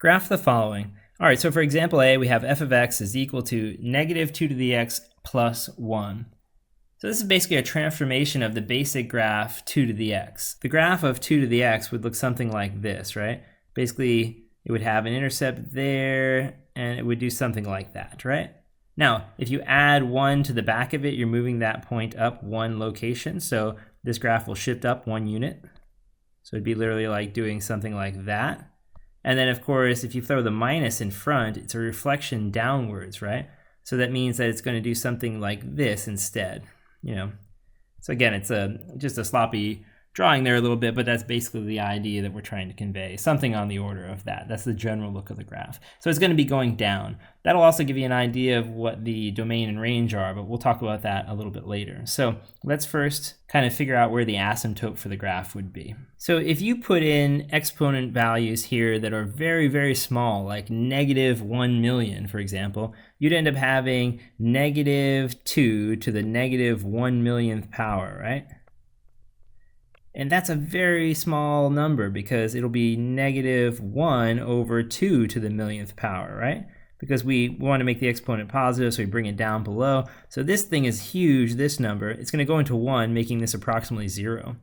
Graph the following. All right, so for example A, we have f of x is equal to negative 2 to the x plus 1. So this is basically a transformation of the basic graph 2 to the x. The graph of 2 to the x would look something like this, right? Basically, it would have an intercept there, and it would do something like that, right? Now, if you add 1 to the back of it, you're moving that point up one location, so this graph will shift up 1 unit. So it'd be literally like doing something like that. And then, of course, if you throw the minus in front, it's a reflection downwards, right? So that means that it's going to do something like this instead, you know. So again, it's just a sloppy drawing there a little bit, but that's basically the idea that we're trying to convey, something on the order of that. That's the general look of the graph. So it's going to be going down. That'll also give you an idea of what the domain and range are, but we'll talk about that a little bit later. So let's first kind of figure out where the asymptote for the graph would be. So if you put in exponent values here that are very, very small, like negative 1 million, for example, you'd end up having negative 2 to the negative 1 millionth power, right? And that's a very small number because it'll be negative 1 over 2 to the millionth power, right? Because we want to make the exponent positive, so we bring it down below. So this thing is huge, this number. It's going to go into 1, making this approximately 0.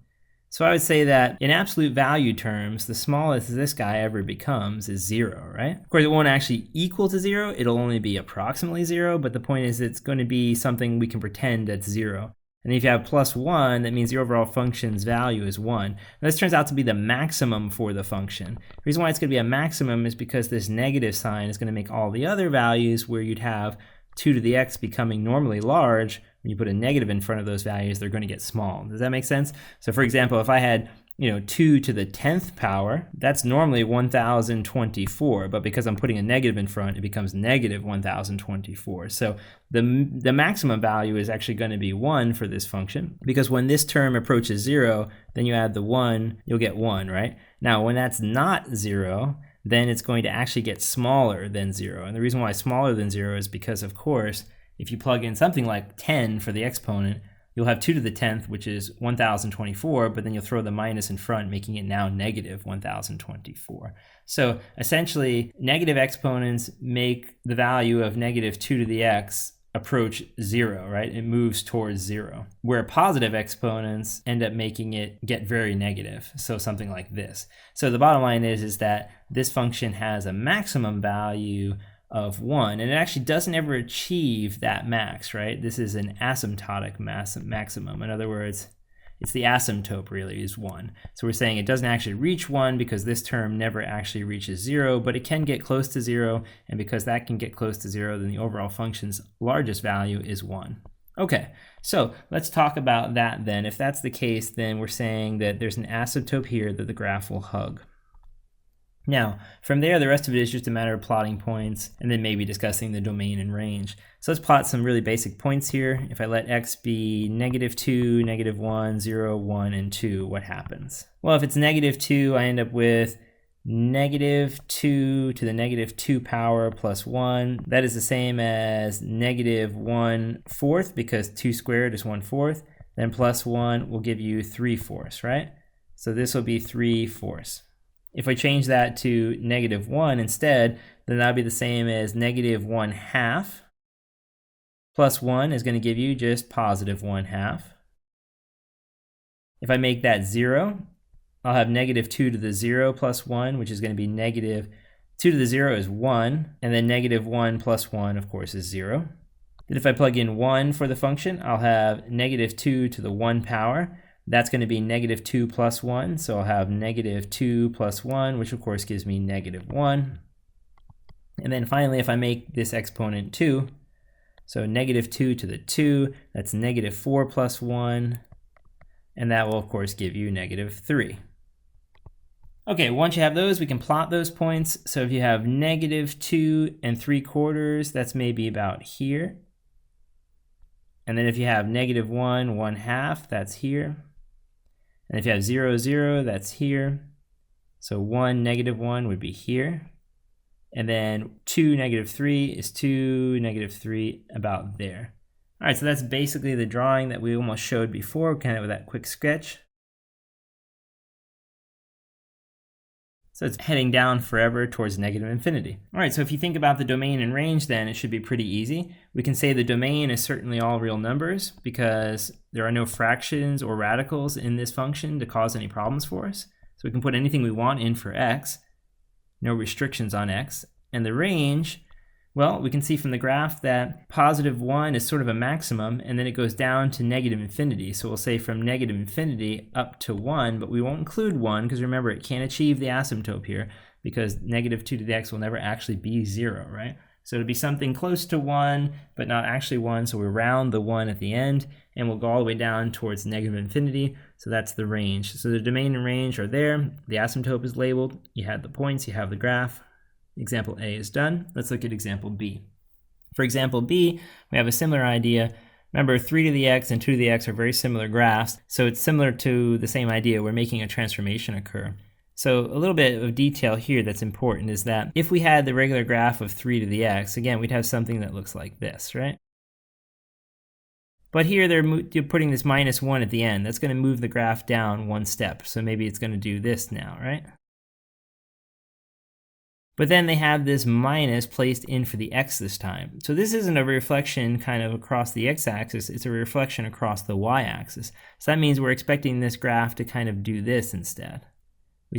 So I would say that in absolute value terms, the smallest this guy ever becomes is 0, right? Of course, it won't actually equal to 0. It'll only be approximately 0, but the point is it's going to be something we can pretend that's 0. And if you have plus 1, that means the overall function's value is 1. Now, this turns out to be the maximum for the function. The reason why it's going to be a maximum is because this negative sign is going to make all the other values where you'd have 2 to the x becoming normally large. When you put a negative in front of those values, they're going to get small. Does that make sense? So for example, if I had 2 to the 10th power, that's normally 1024, but because I'm putting a negative in front, it becomes negative 1024. So the maximum value is actually going to be 1 for this function, because when this term approaches 0, then you add the 1, you'll get 1, right? Now, when that's not 0, then it's going to actually get smaller than 0. And the reason why smaller than 0 is because, of course, if you plug in something like 10 for the exponent, you'll have 2 to the 10th, which is 1024, but then you'll throw the minus in front, making it now negative 1024. So essentially, negative exponents make the value of negative 2 to the x approach 0, right? It moves towards 0. Where positive exponents end up making it get very negative, so something like this. So the bottom line is that this function has a maximum value of 1, and it actually doesn't ever achieve that max, right? This is an asymptotic maximum. In other words, it's the asymptote really is 1. So we're saying it doesn't actually reach 1 because this term never actually reaches 0, but it can get close to 0, and because that can get close to 0, then the overall function's largest value is 1. Okay, so let's talk about that then. If that's the case, then we're saying that there's an asymptote here that the graph will hug. Now, from there, the rest of it is just a matter of plotting points and then maybe discussing the domain and range. So let's plot some really basic points here. If I let x be negative 2, negative 1, 0, 1, and 2, what happens? Well, if it's negative 2, I end up with negative 2 to the negative 2 power plus 1. That is the same as negative 1/4 because 2 squared is 1/4. Then plus 1 will give you 3/4, right? So this will be 3/4. If I change that to negative 1 instead, then that would be the same as negative 1/2 plus 1 is going to give you just positive 1/2. If I make that 0, I'll have negative 2 to the 0 plus 1, which is going to be negative 2 to the 0 is 1, and then negative 1 plus 1, of course, is 0. Then if I plug in 1 for the function, I'll have negative 2 to the 1 power. That's going to be negative 2 plus 1, so I'll have negative 2 plus 1, which of course gives me negative 1. And then finally, if I make this exponent 2, so negative 2 to the 2, that's negative 4 plus 1, and that will of course give you negative 3. Okay, once you have those, we can plot those points. So if you have negative 2 3/4, that's maybe about here. And then if you have negative 1, 1/2, that's here. And if you have 0, 0, that's here. So 1, negative 1 would be here. And then 2, negative 3 is 2, negative 3 about there. All right, so that's basically the drawing that we almost showed before, kind of with that quick sketch. So it's heading down forever towards negative infinity. All right, so if you think about the domain and range, then it should be pretty easy. We can say the domain is certainly all real numbers because there are no fractions or radicals in this function to cause any problems for us. So we can put anything we want in for x, no restrictions on x. And the range, well, we can see from the graph that positive 1 is sort of a maximum, and then it goes down to negative infinity. So we'll say from negative infinity up to 1, but we won't include 1 because remember, it can't achieve the asymptote here because negative 2 to the x will never actually be 0, right? So it'll be something close to 1, but not actually 1, so we round the 1 at the end, and we'll go all the way down towards negative infinity, so that's the range. So the domain and range are there, the asymptote is labeled, you have the points, you have the graph. Example A is done. Let's look at example B. For example B, we have a similar idea. Remember, 3 to the x and 2 to the x are very similar graphs, so it's similar to the same idea. We're making a transformation occur. So a little bit of detail here that's important is that if we had the regular graph of 3 to the x, again, we'd have something that looks like this, right? But here they're putting this minus 1 at the end. That's going to move the graph down one step, so maybe it's going to do this now, right? But then they have this minus placed in for the x this time. So this isn't a reflection kind of across the x-axis, it's a reflection across the y-axis. So that means we're expecting this graph to kind of do this instead. We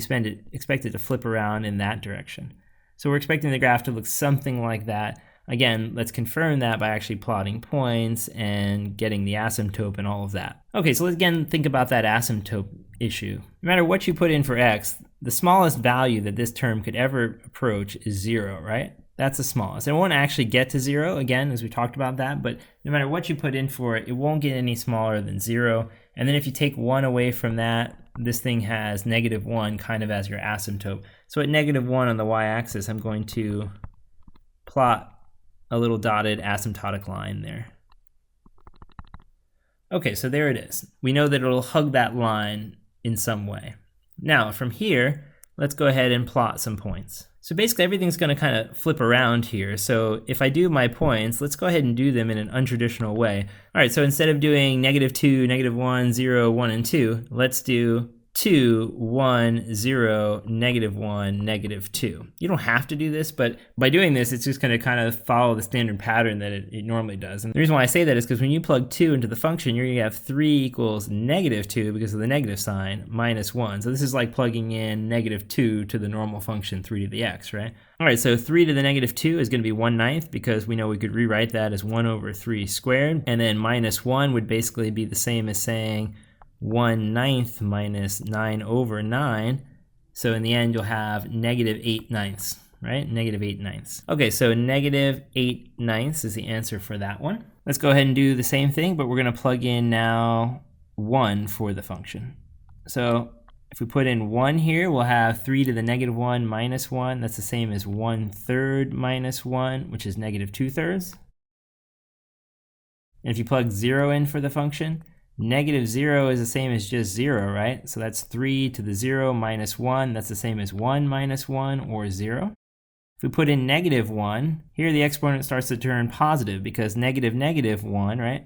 expect it to flip around in that direction. So we're expecting the graph to look something like that. Again, let's confirm that by actually plotting points and getting the asymptote and all of that. Okay, so let's again think about that asymptote issue. No matter what you put in for x, the smallest value that this term could ever approach is 0, right? That's the smallest. It won't actually get to 0, again, as we talked about that, but no matter what you put in for it, it won't get any smaller than 0. And then if you take 1 away from that, this thing has negative 1 kind of as your asymptote. So at negative 1 on the y-axis, I'm going to plot a little dotted asymptotic line there. Okay, so there it is. We know that it'll hug that line in some way. Now, from here, let's go ahead and plot some points. So basically everything's going to kind of flip around here. So if I do my points, let's go ahead and do them in an untraditional way. All right, so instead of doing negative 2, negative 1, 0, 1, and 2, let's do 2, 1, 0, negative 1, negative 2. You don't have to do this, but by doing this, it's just going to kind of follow the standard pattern that it normally does. And the reason why I say that is because when you plug 2 into the function, you're going to have 3 equals negative 2 because of the negative sign, minus 1. So this is like plugging in negative 2 to the normal function 3 to the x, right? All right, so 3 to the negative 2 is going to be 1/9 because we know we could rewrite that as 1 over 3 squared. And then minus 1 would basically be the same as saying 1/9 minus 9 over 9. So in the end, you'll have negative 8/9, right? Negative 8/9. Okay, so negative 8/9 is the answer for that one. Let's go ahead and do the same thing, but we're going to plug in now 1 for the function. So if we put in 1 here, we'll have 3 to the negative 1 minus 1. That's the same as 1/3 minus 1, which is negative 2/3. And if you plug 0 in for the function, negative 0 is the same as just 0, right? So that's 3 to the 0 minus 1. That's the same as 1 minus 1, or 0. If we put in negative 1, here the exponent starts to turn positive because negative negative 1, right,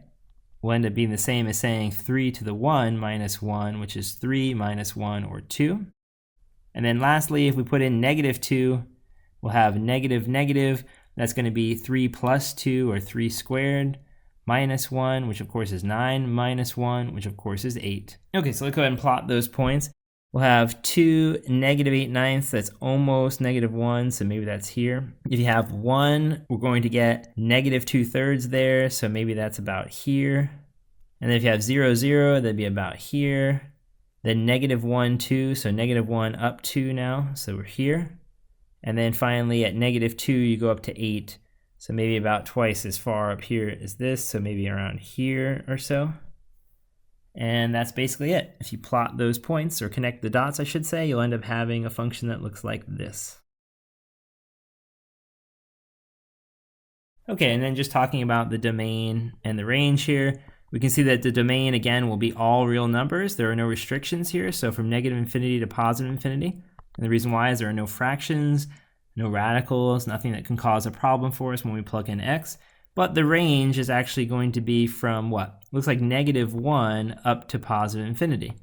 will end up being the same as saying 3 to the 1 minus 1, which is 3 minus 1, or 2. And then lastly, if we put in negative 2, we'll have negative negative. That's going to be 3 plus 2, or 3 squared, minus 1, which of course is 9, minus 1, which of course is 8. Okay, so let's go ahead and plot those points. We'll have 2, negative 8/9, that's almost negative 1, so maybe that's here. If you have 1, we're going to get negative 2/3 there, so maybe that's about here. And then if you have 0, 0, that'd be about here. Then negative 1, 2, so negative 1 up 2 now, so we're here. And then finally at negative 2, you go up to 8. So maybe about twice as far up here as this, so maybe around here or so. And that's basically it. If you plot those points, or connect the dots, I should say, you'll end up having a function that looks like this. Okay, and then just talking about the domain and the range here, we can see that the domain, again, will be all real numbers. There are no restrictions here, so from negative infinity to positive infinity. And the reason why is there are no fractions, no radicals, nothing that can cause a problem for us when we plug in x. But the range is actually going to be from what? Looks like negative 1 up to positive infinity.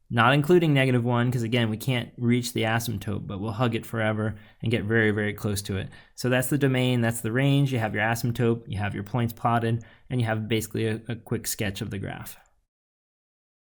not including -1, because again, we can't reach the asymptote, but we'll hug it forever and get very, very close to it. So that's the domain, that's the range. You have your asymptote, you have your points plotted, and you have basically a quick sketch of the graph.